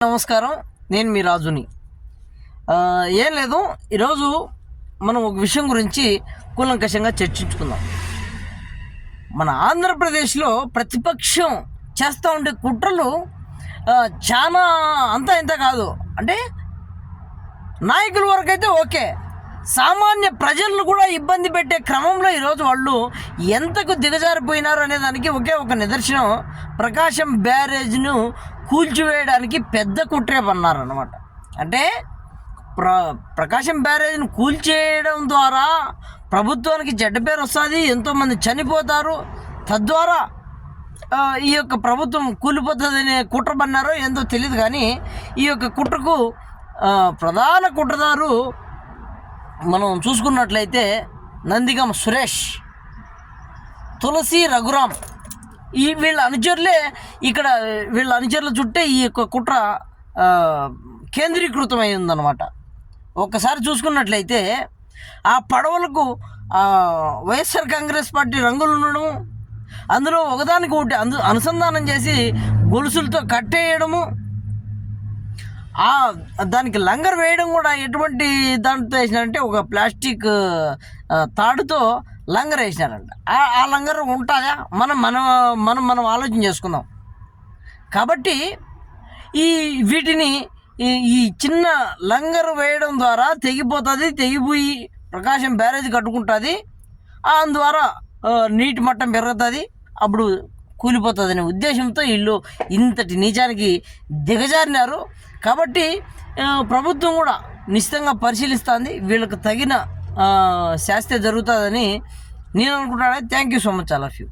నమస్కారం, నేను మీ రాజుని. ఏం లేదు, ఈరోజు మనం ఒక విషయం గురించి కూలంకషంగా చర్చించుకుందాం. మన ఆంధ్రప్రదేశ్లో ప్రతిపక్షం చేస్తూ ఉండే కుట్రలు చాలా అంతా ఇంత కాదు. అంటే నాయకుల వరకు అయితే ఓకే, సామాన్య ప్రజలను కూడా ఇబ్బంది పెట్టే క్రమంలో ఈరోజు వాళ్ళు ఎంతకు దిగజారిపోయినారు అనే దానికి ఒకే ఒక నిదర్శనం ప్రకాశం బ్యారేజ్ను కూల్చివేయడానికి పెద్ద కుట్రే పన్నారన్నమాట. అంటే ప్రకాశం బ్యారేజ్ను కూల్చేయడం ద్వారా ప్రభుత్వానికి చెడ్డ పేరు వస్తుంది, ఎంతోమంది చనిపోతారు, తద్వారా ఈ యొక్క ప్రభుత్వం కూలిపోతుందనే కుట్ర పన్నారో ఏందో తెలియదు. కానీ ఈ యొక్క కుట్రకు ప్రధాన కుట్రదారు మనం చూసుకున్నట్లయితే నందిగం సురేష్, తులసి రఘురామ్, వీళ్ళ అనుచరులే ఇక్కడ. వీళ్ళ అనుచరుల చుట్టే ఈ యొక్క కుట్ర కేంద్రీకృతమై ఉందన్నమాట. ఒక్కసారి చూసుకున్నట్లయితే ఆ పడవలకు వైఎస్ఆర్ కాంగ్రెస్ పార్టీ రంగులు ఉండడం, అందులో ఒకదానికి ఒకటి అనుసంధానం చేసి గొలుసులతో కట్టేయడము, దానికి లంగర్ వేయడం కూడా ఎటువంటి దాంతో వేసినారంటే ఒక ప్లాస్టిక్ తాడుతో లంగర్ వేసినారంట. ఆ లంగర్ ఉంటుందా? మనం ఆలోచన చేసుకుందాం. కాబట్టి వీటిని ఈ చిన్న లంగర్ వేయడం ద్వారా తెగిపోతుంది, తెగిపోయి ప్రకాశం బ్యారేజ్ కట్టుకుంటుంది, అందువల్ల నీటి మట్టం పెరుగుతుంది, అప్పుడు కూలిపోతుంది అనే ఉద్దేశంతో వీళ్ళు ఇంతటి నీచానికి దిగజారినారు. కాబట్టి ప్రభుత్వం కూడా నిశ్చితంగా పరిశీలిస్తుంది, వీళ్ళకి తగిన శాస్తి జరుగుతుందని నేను అనుకుంటాను. Thank you so much all of you.